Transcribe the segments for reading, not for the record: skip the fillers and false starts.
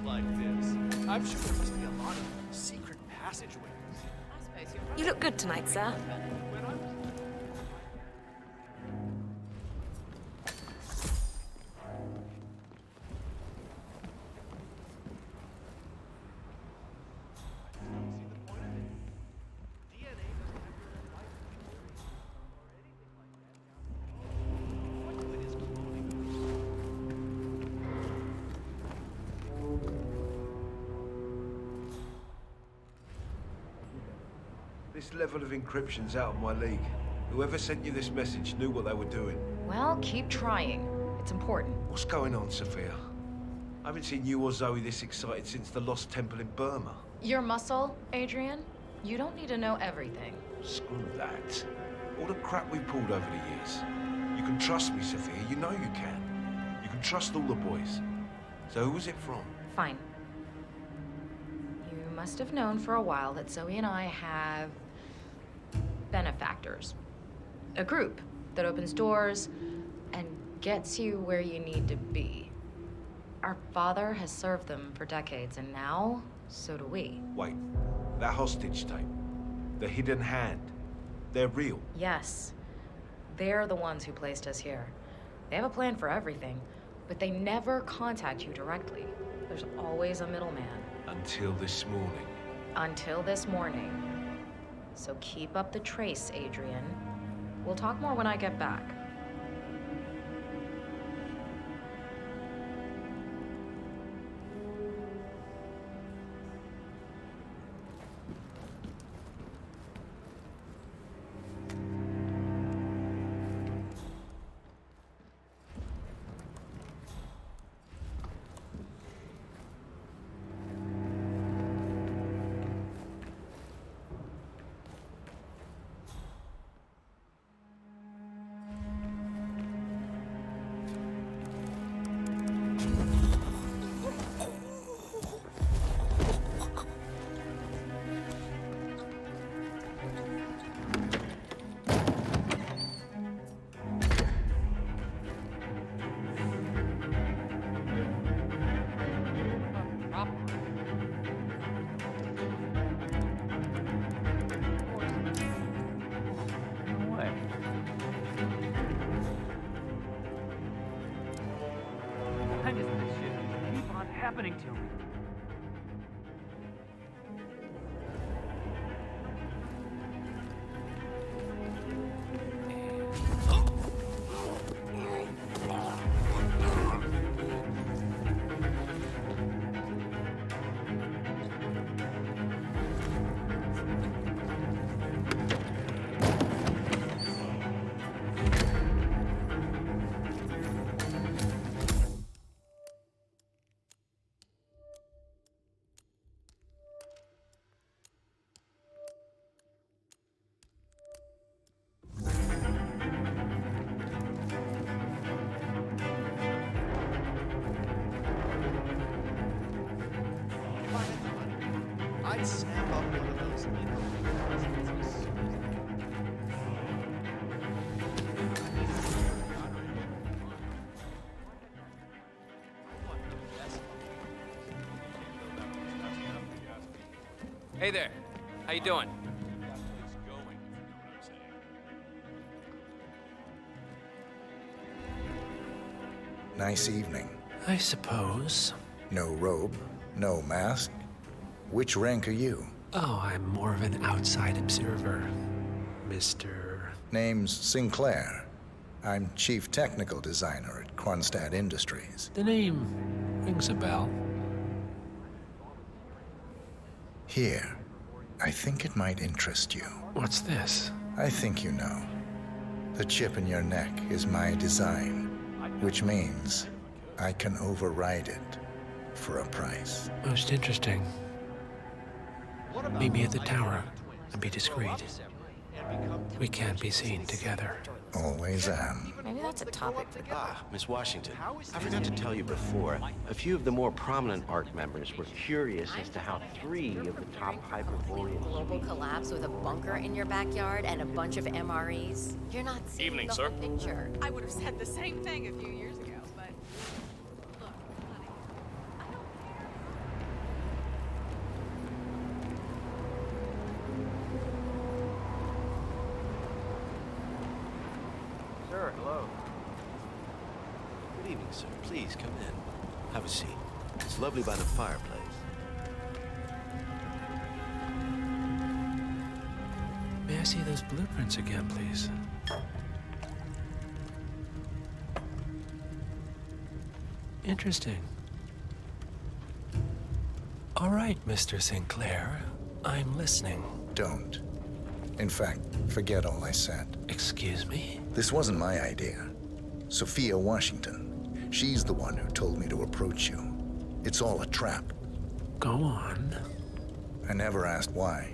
Like this. I'm sure there must be a lot of secret passageways. You look good tonight, sir. This level of encryption's out of my league. Whoever sent you this message knew what they were doing. Well, keep trying. It's important. What's going on, Sophia? I haven't seen you or Zoe this excited since the Lost Temple in Burma. Your muscle, Adrian? You don't need to know everything. Screw that. All the crap we pulled over the years. You can trust me, Sophia. You know you can. You can trust all the boys. So who was it from? Fine. You must have known for a while that Zoe and I have benefactors. A group that opens doors and gets you where you need to be. Our father has served them for decades, and now, so do we. Wait, that hostage tape, the hidden hand, they're real? Yes. They're the ones who placed us here. They have a plan for everything, but they never contact you directly. There's always a middleman. Until this morning. Until this morning. So keep up the trace, Adrian. We'll talk more when I get back. Why does this shit keep on happening to me? I'd snap up one of those Hey there. How you doing? Nice evening. I suppose. No robe, no mask. Which rank are you? Oh, I'm more of an outside observer, Mr. Name's Sinclair. I'm Chief Technical Designer at Kronstadt Industries. The name rings a bell. Here, I think it might interest you. What's this? I think you know. The chip in your neck is my design, which means I can override it for a price. Most interesting. Meet me at the tower and be discreet. We can't be seen together. Always am. Maybe that's a topic for Miss Washington, I forgot to tell you before, a few of the more prominent ARC members were curious as to how 3 of the top Hyperboreans... Global collapse with a bunker in your backyard and a bunch of MREs? You're not seeing Evening, the sir. whole picture. I would have said the same thing a few years ago, but look, honey, I don't Hello. Good evening, sir. Please come in. Have a seat. It's lovely by the fireplace. May I see those blueprints again, please? Interesting. All right, Mr. Sinclair. I'm listening. Don't. In fact, forget all I said. Excuse me? This wasn't my idea. Sophia Washington. She's the one who told me to approach you. It's all a trap. Go on. I never asked why.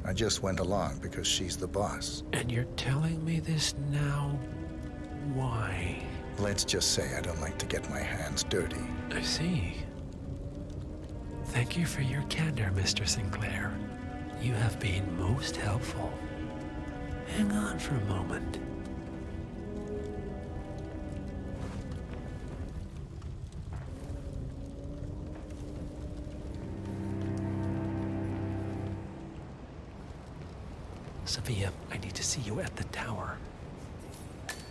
I just went along because she's the boss. And you're telling me this now? Why? Let's just say I don't like to get my hands dirty. I see. Thank you for your candor, Mr. Sinclair. You have been most helpful. Hang on for a moment. Sophia, I need to see you at the tower.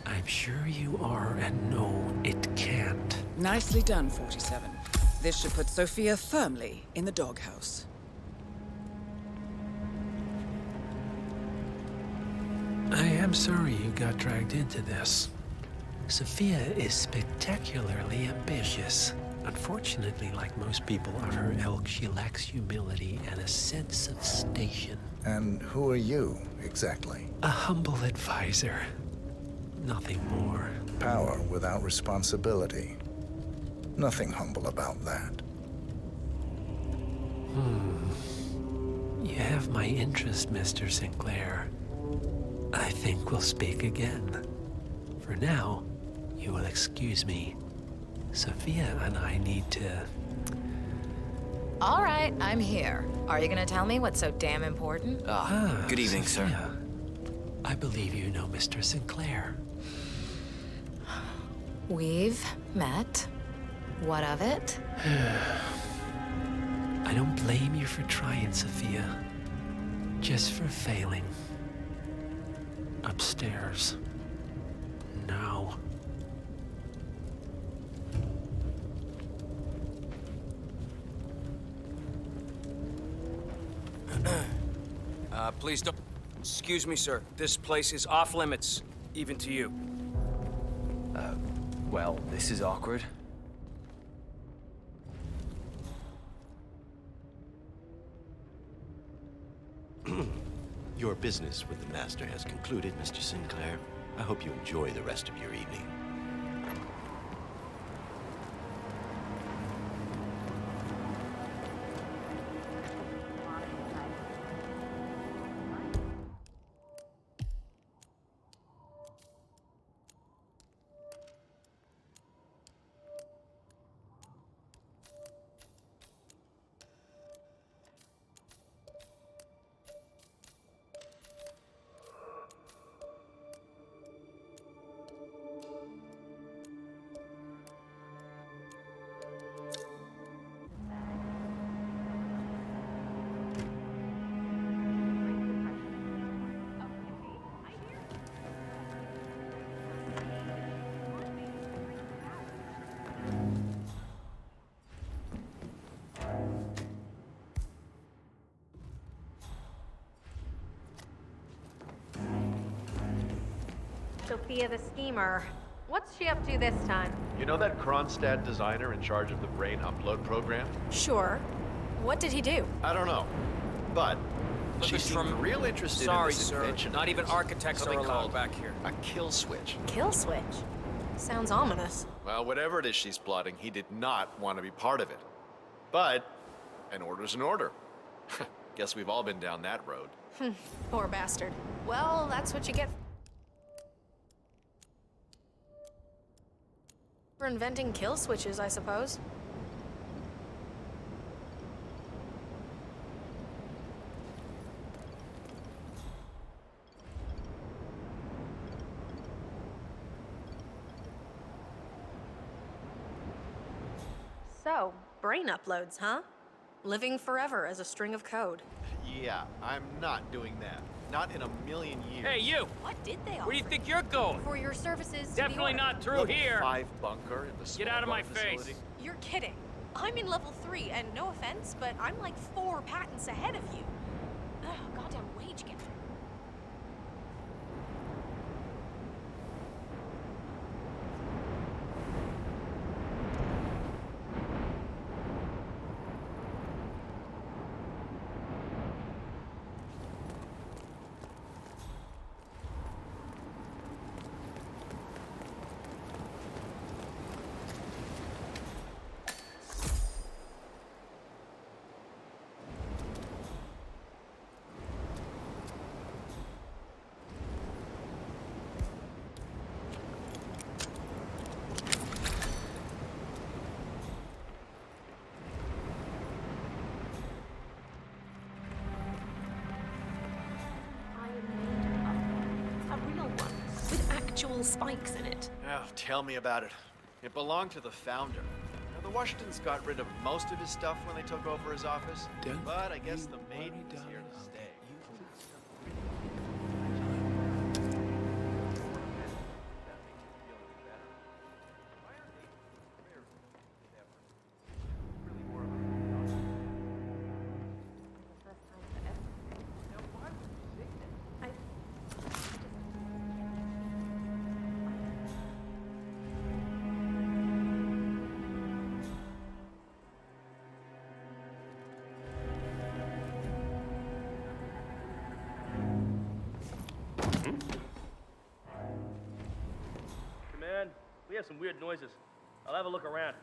I'm sure you are, and no, it can't. Nicely done, 47. This should put Sophia firmly in the doghouse. I am sorry you got dragged into this. Sophia is spectacularly ambitious. Unfortunately, like most people of her ilk, she lacks humility and a sense of station. And who are you, exactly? A humble advisor. Nothing more. Power without responsibility. Nothing humble about that. You have my interest, Mr. Sinclair. I think we'll speak again. For now, you will excuse me. Sophia and I need to... All right, I'm here. Are you gonna tell me what's so damn important? Good evening, sir. Sophia, I believe you know Mr. Sinclair. We've met. What of it? I don't blame you for trying, Sophia. Just for failing. Upstairs. Now. Please don't... Excuse me, sir. This place is off limits, even to you. Well, this is awkward. Your business with the Master has concluded, Mr. Sinclair. I hope you enjoy the rest of your evening. Sophia the schemer. What's she up to this time? You know that Kronstadt designer in charge of the brain upload program? Sure. What did he do? I don't know. But she Listen, seemed real interested Sorry, in this sir. invention. Not even architects are Something allowed called back here. a kill switch. Kill switch. Sounds ominous. Well, whatever it is she's plotting, he did not want to be part of it. But an order's an order. Guess we've all been down that road. Poor bastard. Well, that's what you get for inventing kill switches, I suppose. So, brain uploads, huh? Living forever as a string of code. Yeah, I'm not doing that. Not in a million years. Hey, you! What did they offer? Where do you think you're going? For your services to Definitely the not through Level here. 5 bunker in the Get out of my small face. facility. You're kidding. I'm in level 3, and no offense, but I'm like 4 patents ahead of you. Ugh, goddamn wage getter. Actual spikes in it. Oh, tell me about it. It belonged to the founder. Now, the Washingtons got rid of most of his stuff when they took over his office, but I guess the maiden is here to stay. Command, we have some weird noises. I'll have a look around.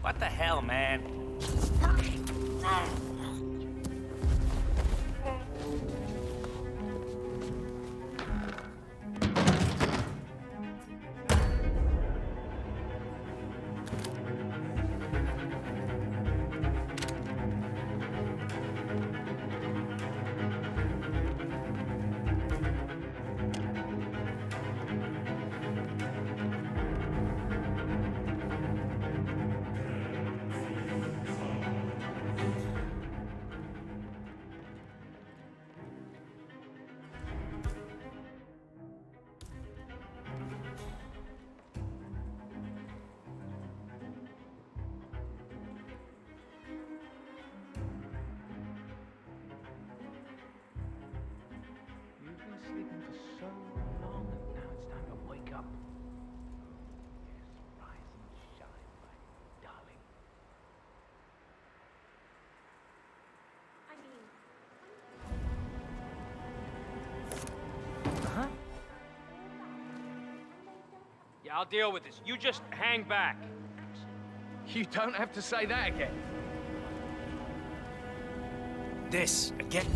What the hell, man? Yeah, I'll deal with this. You just hang back. You don't have to say that again. This again.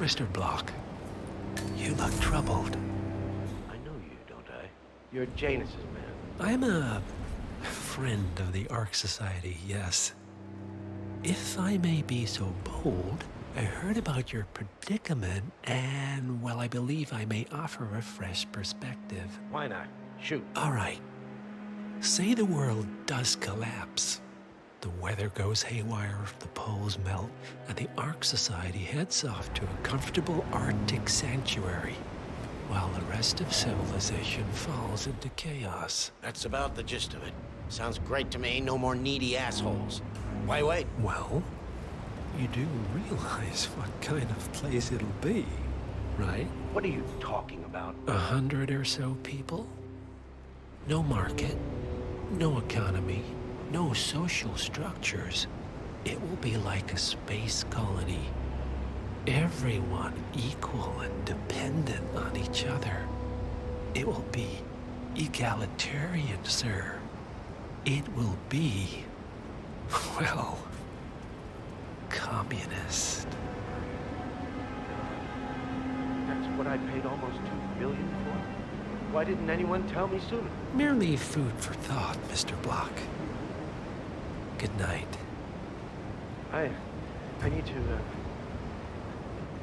Mr. Block, you look troubled. I know you, don't I? You're Janus's man. I'm a friend of the Ark Society, yes. If I may be so bold, I heard about your predicament, and, well, I believe I may offer a fresh perspective. Why not? Shoot. All right. Say the world does collapse. The weather goes haywire, the poles melt, and the Ark Society heads off to a comfortable Arctic sanctuary. while the rest of civilization falls into chaos. That's about the gist of it. Sounds great to me. No more needy assholes. Why wait? Well, you do realize what kind of place it'll be, right? What are you talking about? 100 or so people? No market, no economy, no social structures. It will be like a space colony. Everyone equal and dependent on each other. It will be egalitarian, sir. It will be, well, communist. That's what I paid almost $2 billion for? Why didn't anyone tell me sooner? Merely food for thought, Mr. Block. Good night. I need to,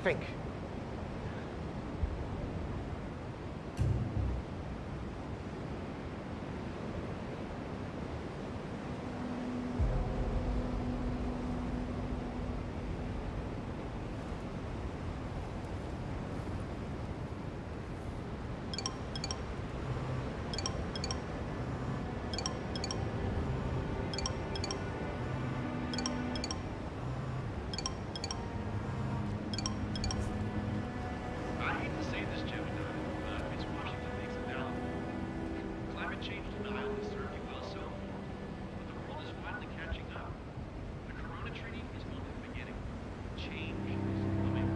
think.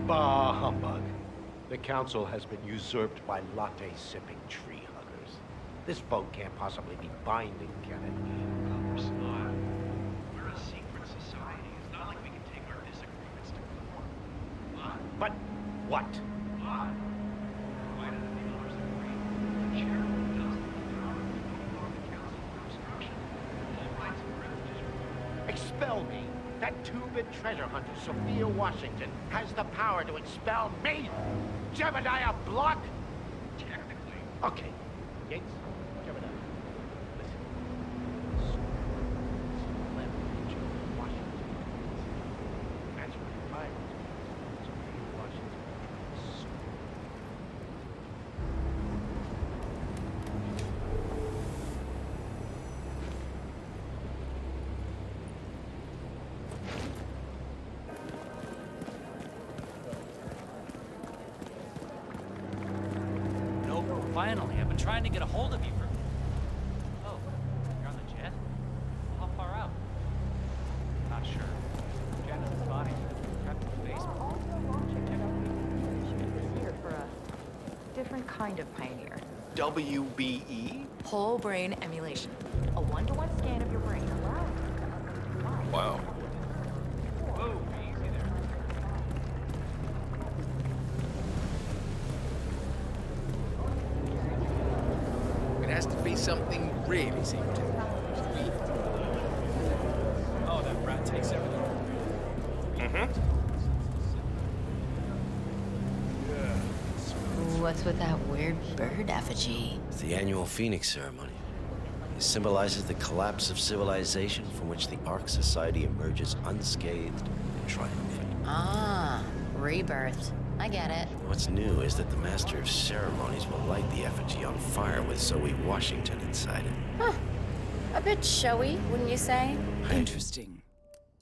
Bah humbug. The council has been usurped by latte-sipping tree huggers. This vote can't possibly be binding, can it? We're smart. We're a secret society. It's not like we can take our disagreements to court. What? But what? What? Provided that the others agree, the chairman does the power to overthrow the council for obstruction. All rights and privileges are Expel me! That two-bit treasure hunter, Sophia Washington, has the power to expel me! Jebediah Block! technically. Okay, Yates, Jebediah, listen. Washington. That's right, Sophia Washington. Finally, I've been trying to get a hold of you for... Oh, you're on the jet? How far out? Not sure. Janice's body trapped in the basement. Here for a different kind of pioneer. WBE? Whole brain emulation. A one-to-one scan of your brain allows. Wow. Whoa, easy there. It has to be something really secret. Oh, that rat takes everything. What's with that weird bird effigy? It's the annual Phoenix ceremony. It symbolizes the collapse of civilization from which the Ark Society emerges unscathed and triumphant. Ah, rebirth. I get it. What's new is that the Master of Ceremonies will light the effigy on fire with Zoe Washington inside it. Huh. A bit showy, wouldn't you say? Interesting.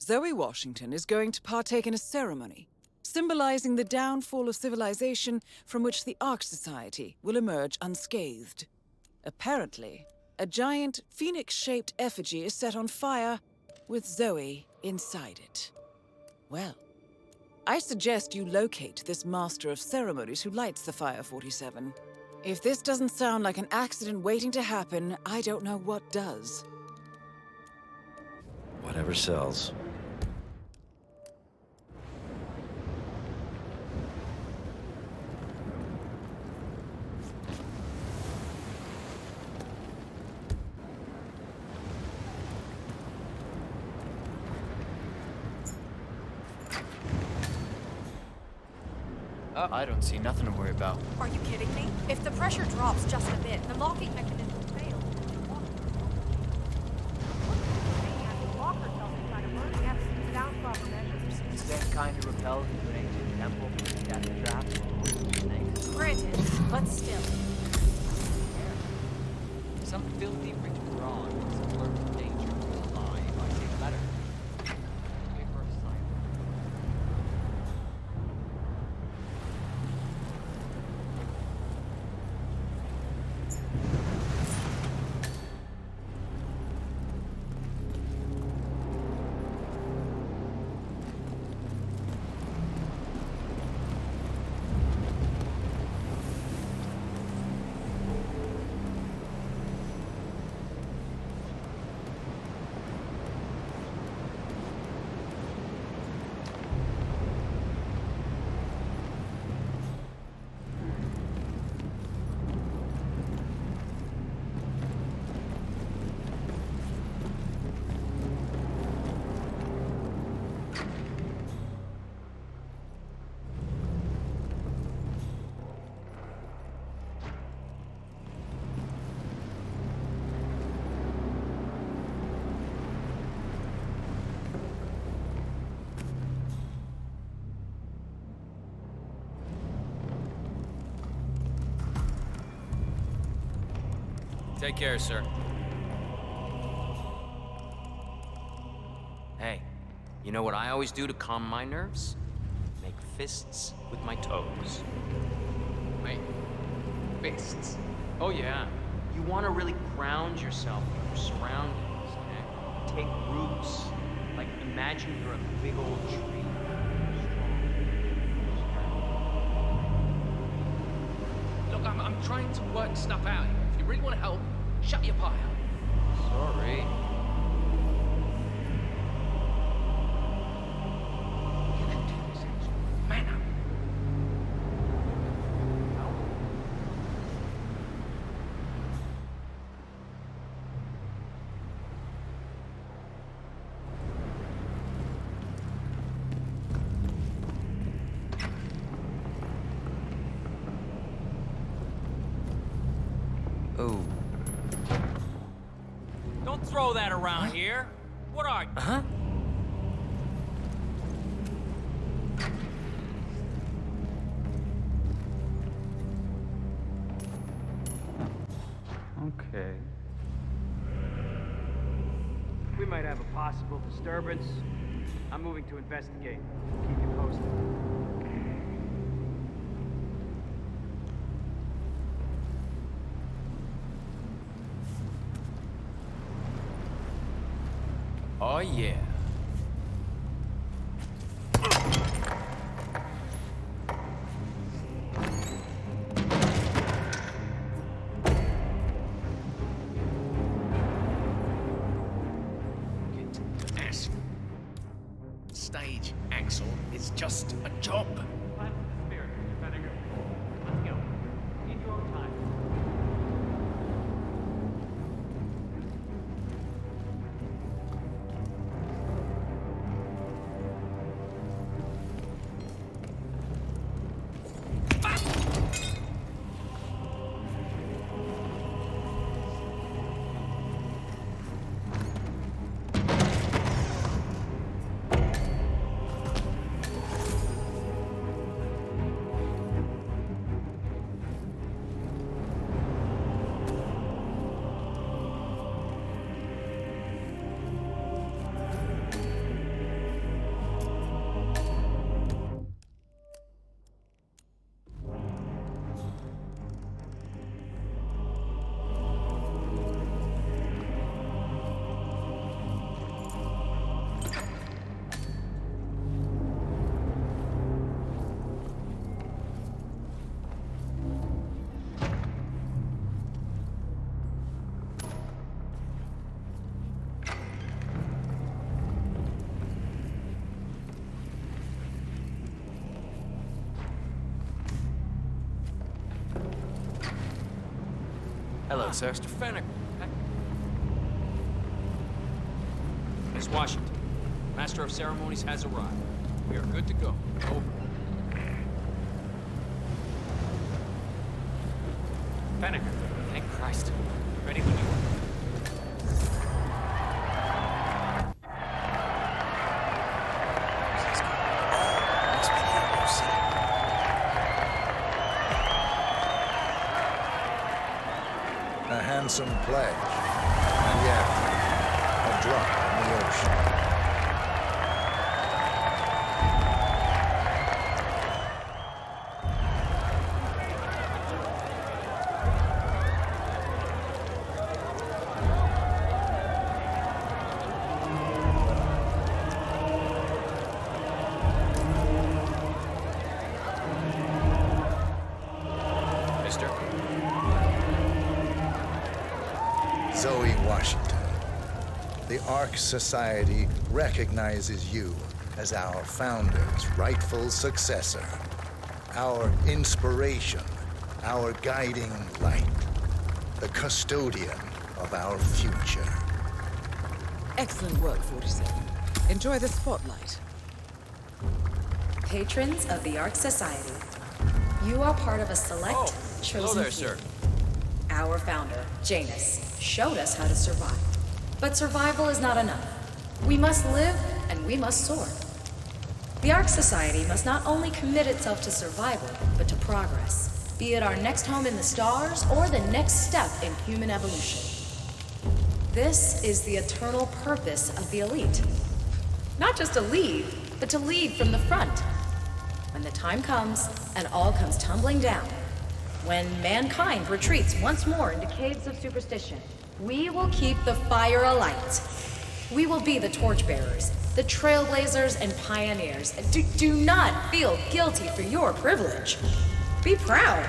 Zoe Washington is going to partake in a ceremony, symbolizing the downfall of civilization from which the Ark Society will emerge unscathed. Apparently, a giant phoenix-shaped effigy is set on fire with Zoe inside it. Well, I suggest you locate this Master of Ceremonies who lights the Fire 47. If this doesn't sound like an accident waiting to happen, I don't know what does. Whatever sells. I don't see nothing to worry about. Are you kidding me? If the pressure drops just a bit, the locking mechanism fails. Stand kind of repelled into an ancient temple, death trap. Granted, but But still. Some filthy rich brawn is alert to danger will lie if I say the letter. Paper of silence. Take care, sir. Hey, you know what I always do to calm my nerves? Make fists with my toes. Wait. Fists? Oh yeah. You want to really ground yourself in your surroundings, okay? Take roots. Like imagine you're a big old tree. Look, I'm trying to work stuff out here. If you really want to help, shut your pie up. Sorry. You can do this, Angel. Man up. Oh. Don't throw that around here. What are you? Huh? Okay. We might have a possible disturbance. I'm moving to investigate. Keep you posted. Oh yeah. Stage, Axel, is just a job. Plan with the spirit, Mr. Fennegar. Let's go. Need your own time. Hello, sir. Mr. Fennegar. Miss Washington, Master of Ceremonies has arrived. We are good to go. Over. Fennegar. Thank Christ. Ready when you are. ransom pledge. And yet, a drop in the ocean. Zoe Washington, the Ark Society recognizes you as our founder's rightful successor, our inspiration, our guiding light, the custodian of our future. Excellent work, 47. Enjoy the spotlight. Patrons of the Ark Society, you are part of a select, chosen hello there, few. sir. Our founder, Janus, showed us how to survive. But survival is not enough. We must live and we must soar. The Ark Society must not only commit itself to survival, but to progress, be it our next home in the stars or the next step in human evolution. This is the eternal purpose of the elite. Not just to lead, but to lead from the front. When the time comes and all comes tumbling down, when mankind retreats once more into caves of superstition, we will keep the fire alight. We will be the torchbearers, the trailblazers and pioneers. Do not feel guilty for your privilege. Be proud.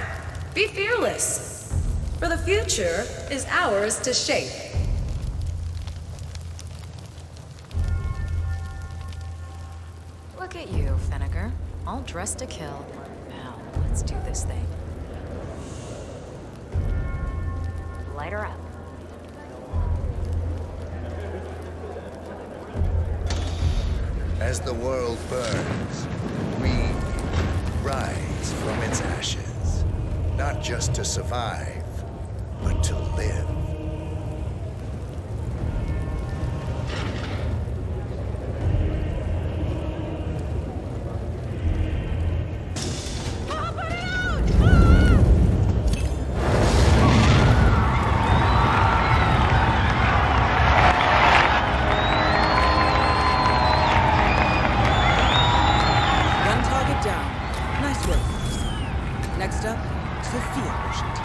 Be fearless. For the future is ours to shape. Look at you, Finnegar. All dressed to kill. Now, let's do this thing. Light her up. As the world burns, we rise from its ashes, not just to survive, but to live. Next up, Sophia Washington.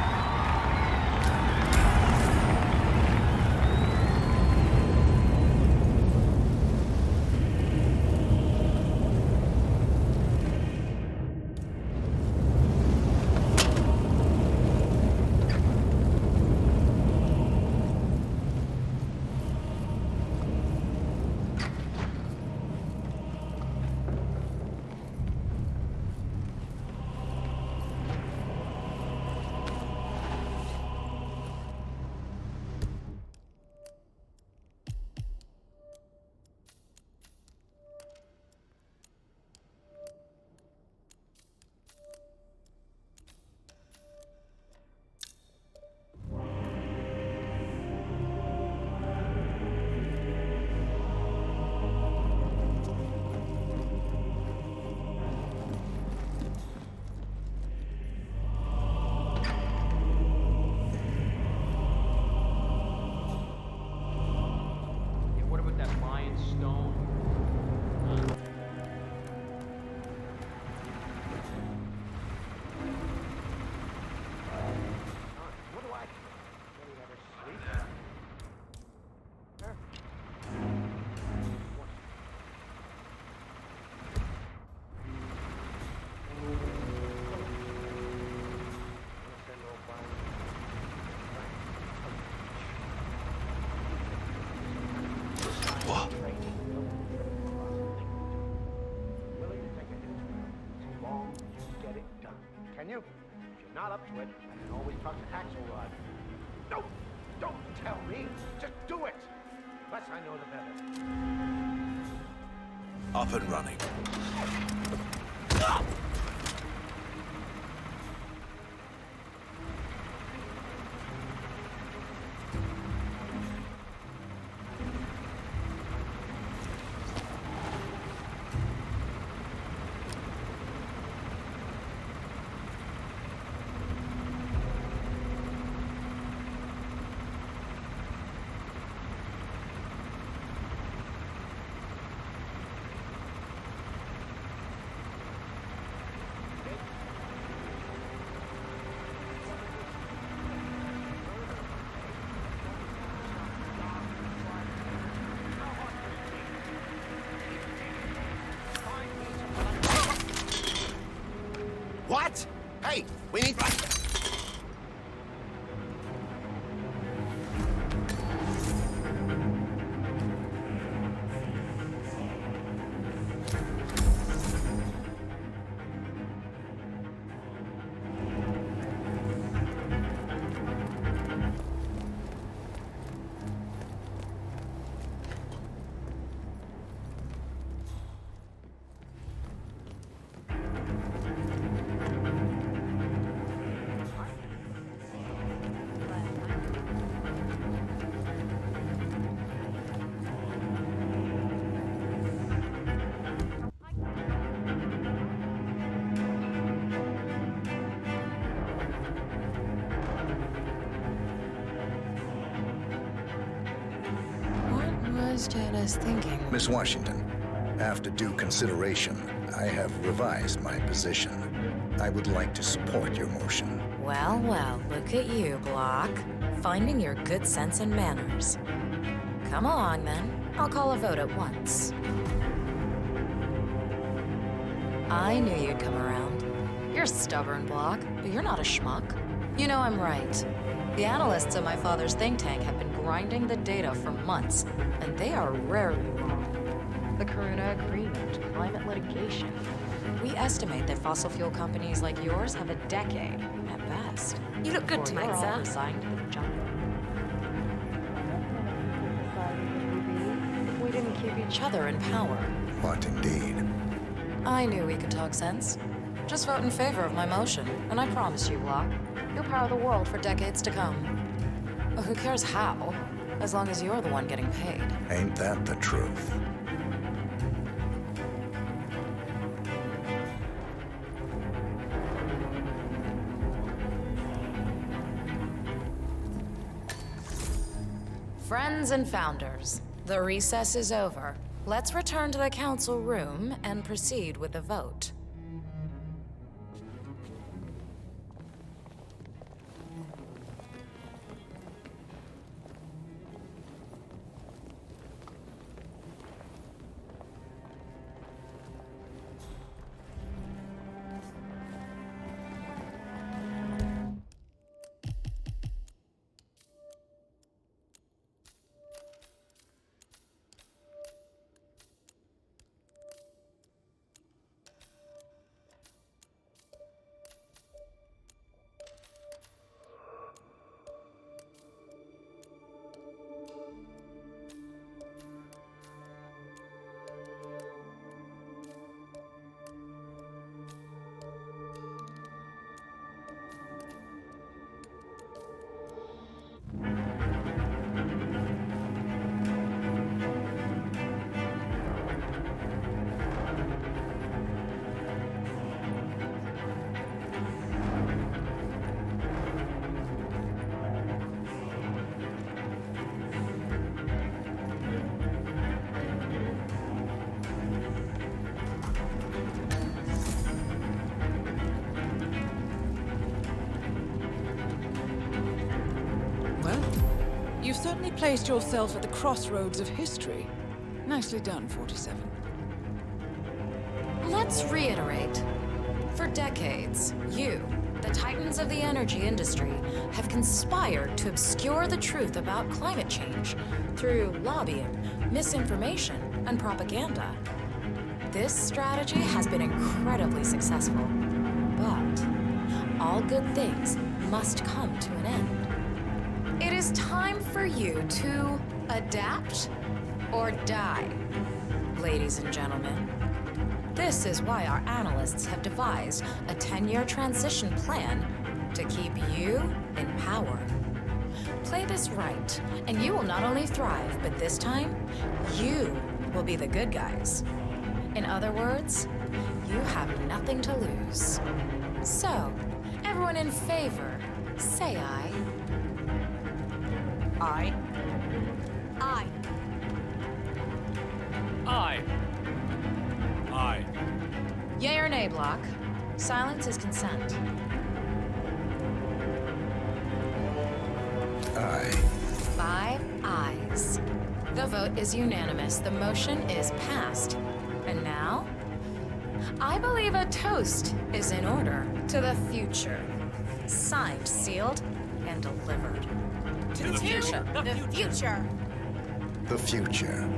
Can you? If you're not up to it, I can always talk to Axelrod. No! Don't tell me! Just do it! Less I know, the better. Up and running. is Janice thinking? Miss Washington, after due consideration, I have revised my position. I would like to support your motion. Well, well, look at you, Block. Finding your good sense and manners. Come along, then. I'll call a vote at once. I knew you'd come around. You're stubborn, Block, but you're not a schmuck. You know I'm right. The analysts at my father's think tank have been grinding the data for months, and they are rarely wrong. The Karuna Agreement, climate litigation. We estimate that fossil fuel companies like yours have a decade, at best. You look good tonight, Before you're all sir. resigned to the jungle. If we didn't keep each other in power. What indeed? I knew we could talk sense. Just vote in favor of my motion, and I promise you, Block, you'll power the world for decades to come. Well, who cares how, as long as you're the one getting paid. Ain't that the truth? Friends and founders, the recess is over. Let's return to the council room and proceed with the vote. You've certainly placed yourself at the crossroads of history. Nicely done, 47. Let's reiterate. For decades, you, the titans of the energy industry, have conspired to obscure the truth about climate change through lobbying, misinformation, and propaganda. This strategy has been incredibly successful, but all good things must come to an end. It is time for you to adapt or die, ladies and gentlemen. This is why our analysts have devised a 10-year transition plan to keep you in power. Play this right, and you will not only thrive, but this time, you will be the good guys. In other words, you have nothing to lose. So, everyone in favor, say aye. Aye. Aye. Aye. Aye. Yay or nay, Block? Silence is consent. Aye. 5 ayes. The vote is unanimous. The motion is passed. And now, I believe a toast is in order to the future. Signed, sealed, and delivered. To the future. The future. The future.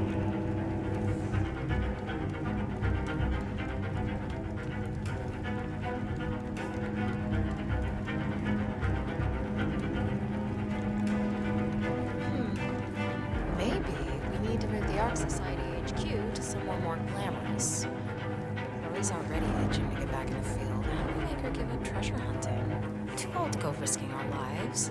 Maybe we need to move the Ark Society HQ to somewhere more glamorous. Lori's already itching to get back in the field. How do we make her give up treasure hunting? Too old to go risking our lives.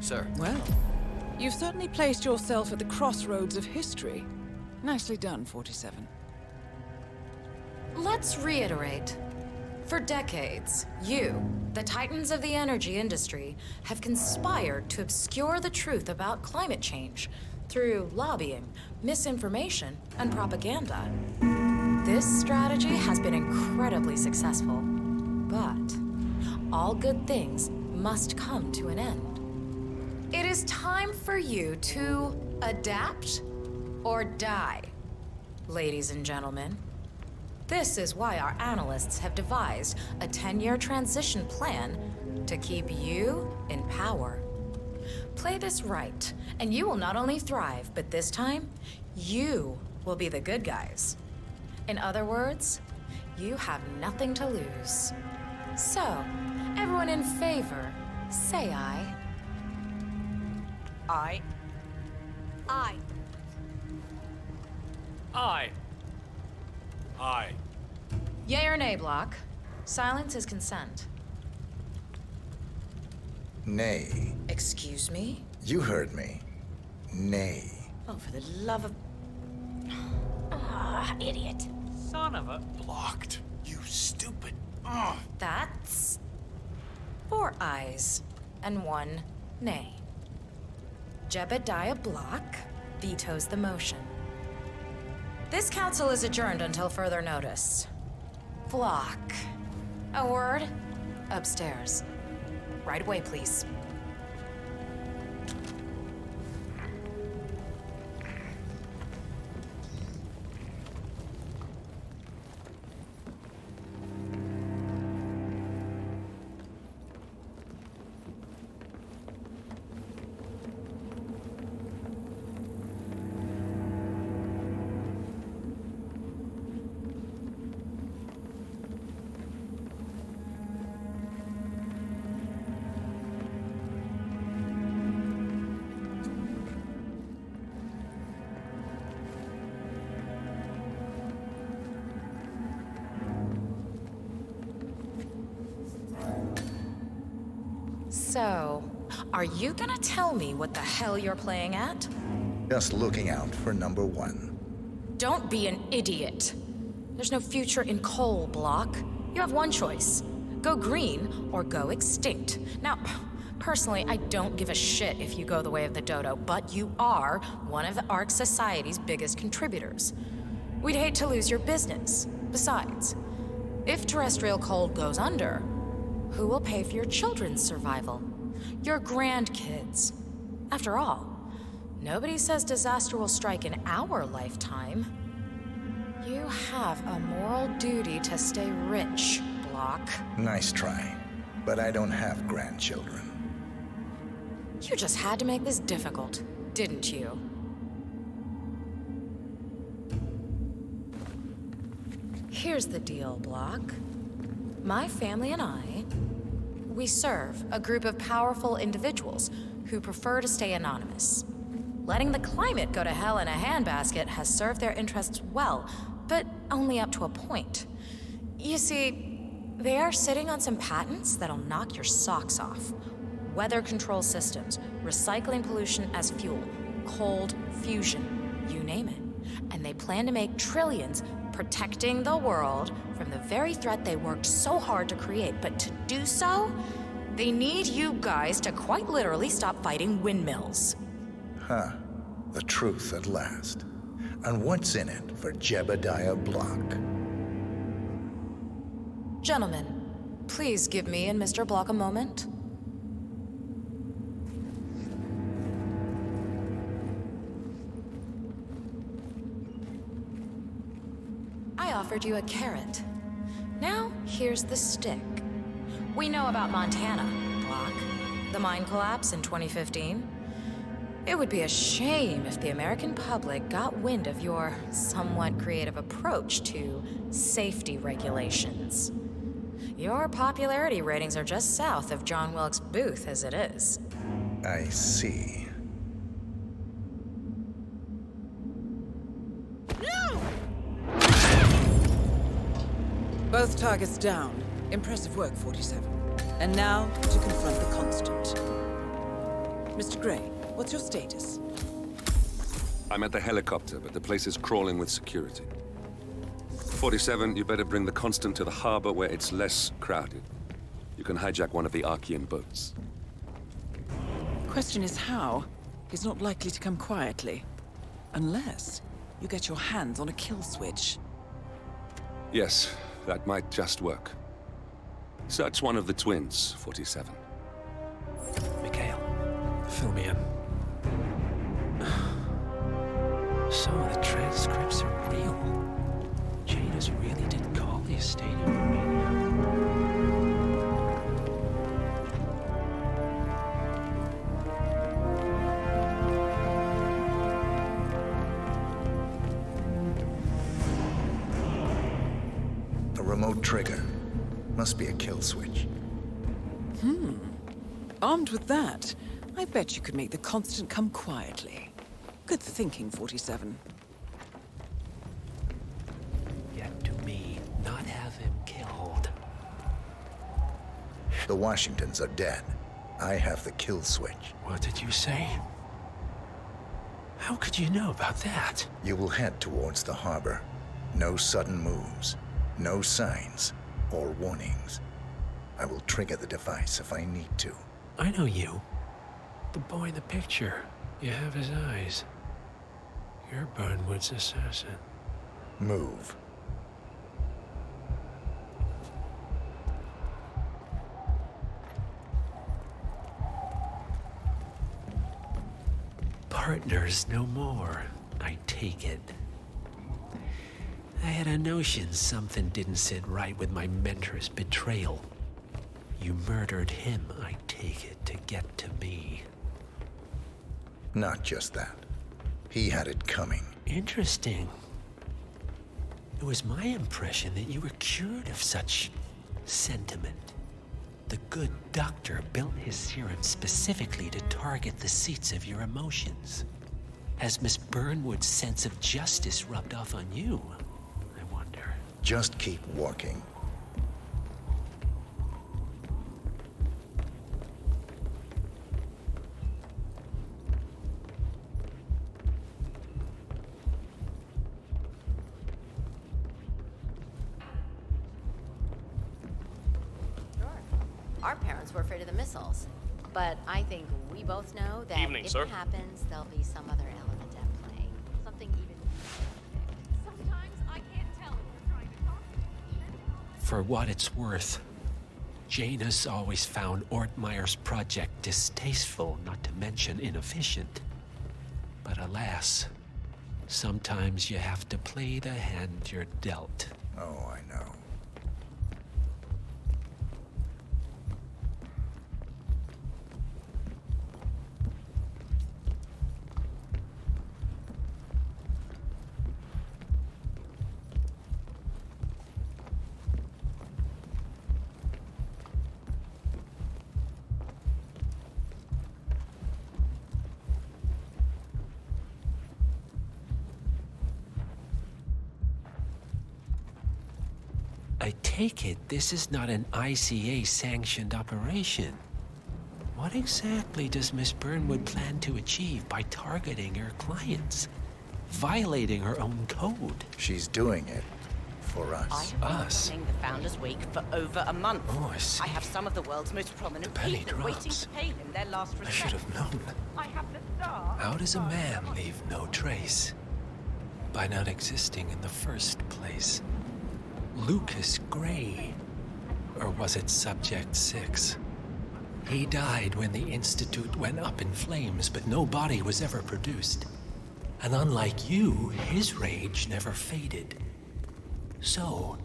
sir. Well, you've certainly placed yourself at the crossroads of history. Nicely done, 47. Let's reiterate. For decades, you, the titans of the energy industry, have conspired to obscure the truth about climate change through lobbying, misinformation, and propaganda. This strategy has been incredibly successful, but all good things must come to an end. It is time for you to adapt or die, ladies and gentlemen. This is why our analysts have devised a 10-year transition plan to keep you in power. Play this right, and you will not only thrive, but this time, you will be the good guys. In other words, you have nothing to lose. So, everyone in favor, say aye. Aye. Aye. Aye. Aye. Yay or nay, Block? Silence is consent. Nay. Excuse me? You heard me. Nay. Oh, for the love of... Idiot. Son of a... Blocked. You stupid. That's... 4 ayes and 1 nay. Jebediah Block vetoes the motion. This council is adjourned until further notice. Block. A word? Upstairs. Right away, please. So, are you gonna tell me what the hell you're playing at? Just looking out for number 1. Don't be an idiot. There's no future in coal, Block. You have one choice. Go green or go extinct. Now, personally, I don't give a shit if you go the way of the dodo, but you are one of the Ark Society's biggest contributors. We'd hate to lose your business. Besides, if terrestrial coal goes under, who will pay for your children's survival? Your grandkids. After all, nobody says disaster will strike in our lifetime. You have a moral duty to stay rich, Block. Nice try. But I don't have grandchildren. You just had to make this difficult, didn't you? Here's the deal, Block. My family and I, we serve a group of powerful individuals who prefer to stay anonymous. Letting the climate go to hell in a handbasket has served their interests well, but only up to a point. You see, they are sitting on some patents that'll knock your socks off. Weather control systems, recycling pollution as fuel, cold fusion, you name it. And they plan to make trillions protecting the world from the very threat they worked so hard to create. But to do so, they need you guys to quite literally stop fighting windmills. Huh. The truth at last. And what's in it for Jebediah Block? Gentlemen, please give me and Mr. Block a moment. I offered you a carrot. Now, here's the stick. We know about Montana, Block. The mine collapse in 2015. It would be a shame if the American public got wind of your somewhat creative approach to safety regulations. Your popularity ratings are just south of John Wilkes Booth as it is. I see. Both targets down. Impressive work, 47. And now, to confront the constant. Mr. Gray, what's your status? I'm at the helicopter, but the place is crawling with security. 47, you better bring the Constant to the harbor where it's less crowded. You can hijack one of the Archean boats. Question is how? He's not likely to come quietly. Unless you get your hands on a kill switch. Yes, that might just work. Search one of the twins, 47. Mikhail, fill me in. So the transcripts are real. Janus really did call the estate of Romania. A remote trigger. Must be a kill switch. Armed with that, I bet you could make the Constant come quietly. Good thinking, 47. Get to me, not have him killed. The Washingtons are dead. I have the kill switch. What did you say? How could you know about that? You will head towards the harbor. No sudden moves. No signs or warnings. I will trigger the device if I need to. I know you. The boy in the picture. You have his eyes. You're Burnwood's assassin. Move. Partners no more, I take it. I had a notion something didn't sit right with my mentor's betrayal. You murdered him, I take it, to get to me. Not just that. He had it coming. Interesting. It was my impression that you were cured of such sentiment. The good doctor built his serum specifically to target the seats of your emotions. Has Miss Burnwood's sense of justice rubbed off on you? I wonder. Just keep walking. Our parents were afraid of the missiles. But I think we both know that Evening, if sir. it happens, there'll be some other element at play. Something even... Sometimes I can't tell if you're trying to talk to me. For what it's worth, Janus always found Ortmeyer's project distasteful, not to mention inefficient. But alas, sometimes you have to play the hand you're dealt. Oh, I know. I take it this is not an ICA-sanctioned operation. What exactly does Miss Burnwood plan to achieve by targeting her clients? Violating her own code? She's doing it for I us. have been Us? running the Founders Week for over a month. Oh, I see. I have some of the world's most prominent The penny people waiting drops. to pay him their last respect. I should have known. I have the star. How does a man leave no trace? By not existing in the first place. Lucas Gray. Or was it Subject 6? He died when the Institute went up in flames, but no body was ever produced. And unlike you, his rage never faded. So,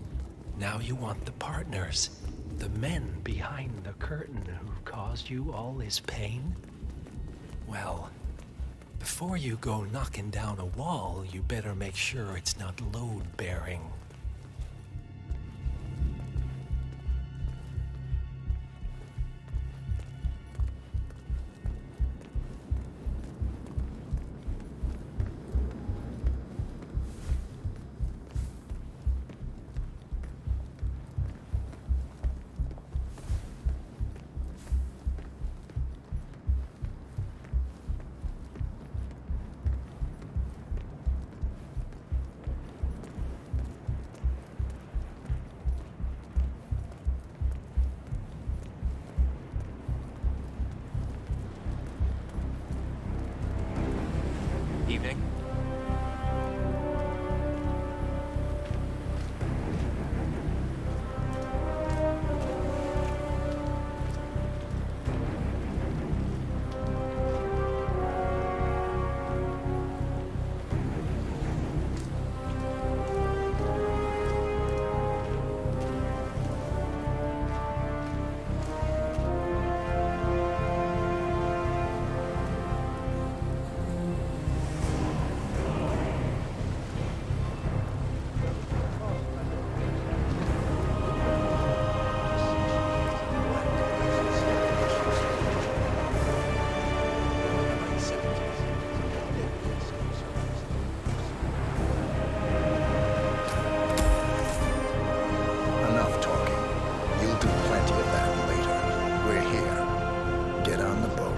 now you want the partners, the men behind the curtain who caused you all this pain? Well, before you go knocking down a wall, you better make sure it's not load-bearing. Evening. Enough talking. You'll do plenty of that later. We're here. Get on the boat.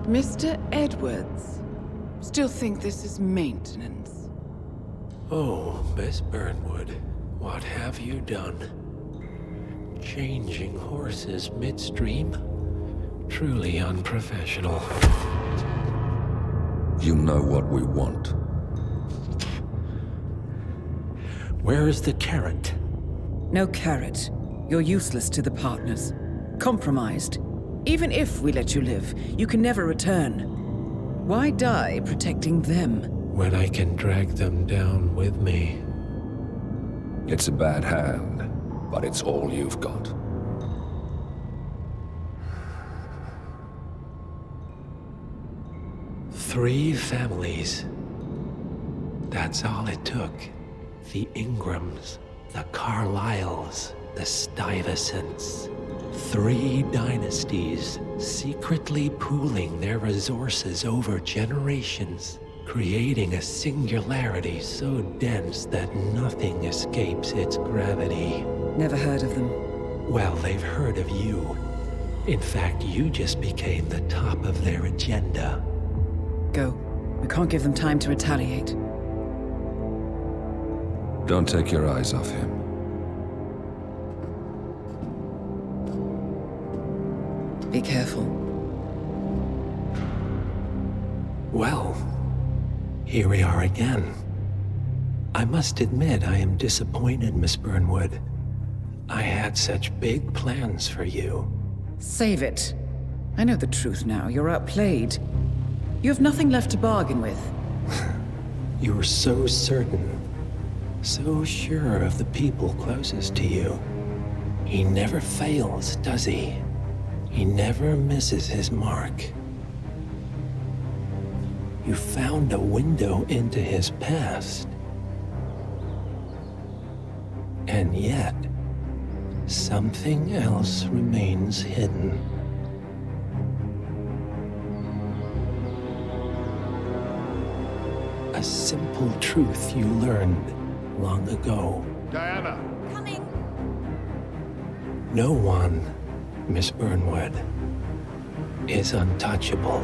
Mr. Edwards, still think this is maintenance? Oh, Miss Burnwood, what have you done? Changing horses midstream? Truly unprofessional. You know what we want. Where is the carrot? No carrot. You're useless to the partners. Compromised. Even if we let you live, you can never return. Why die protecting them? When I can drag them down with me. It's a bad hand, but it's all you've got. Three families. That's all it took. The Ingrams, the Carlyles, the Stuyvesants. 3 dynasties secretly pooling their resources over generations, creating a singularity so dense that nothing escapes its gravity. Never heard of them. Well, they've heard of you. In fact, you just became the top of their agenda. Go. We can't give them time to retaliate. Don't take your eyes off him. Be careful. Well, here we are again. I must admit I am disappointed, Miss Burnwood. I had such big plans for you. Save it. I know the truth now. You're outplayed. You have nothing left to bargain with. You were so certain, so sure of the people closest to you. He never fails, does he? He never misses his mark. You found a window into his past. And yet, Something else remains hidden. A simple truth you learned long ago. Diana! Coming! No one, Miss Burnwood, is untouchable.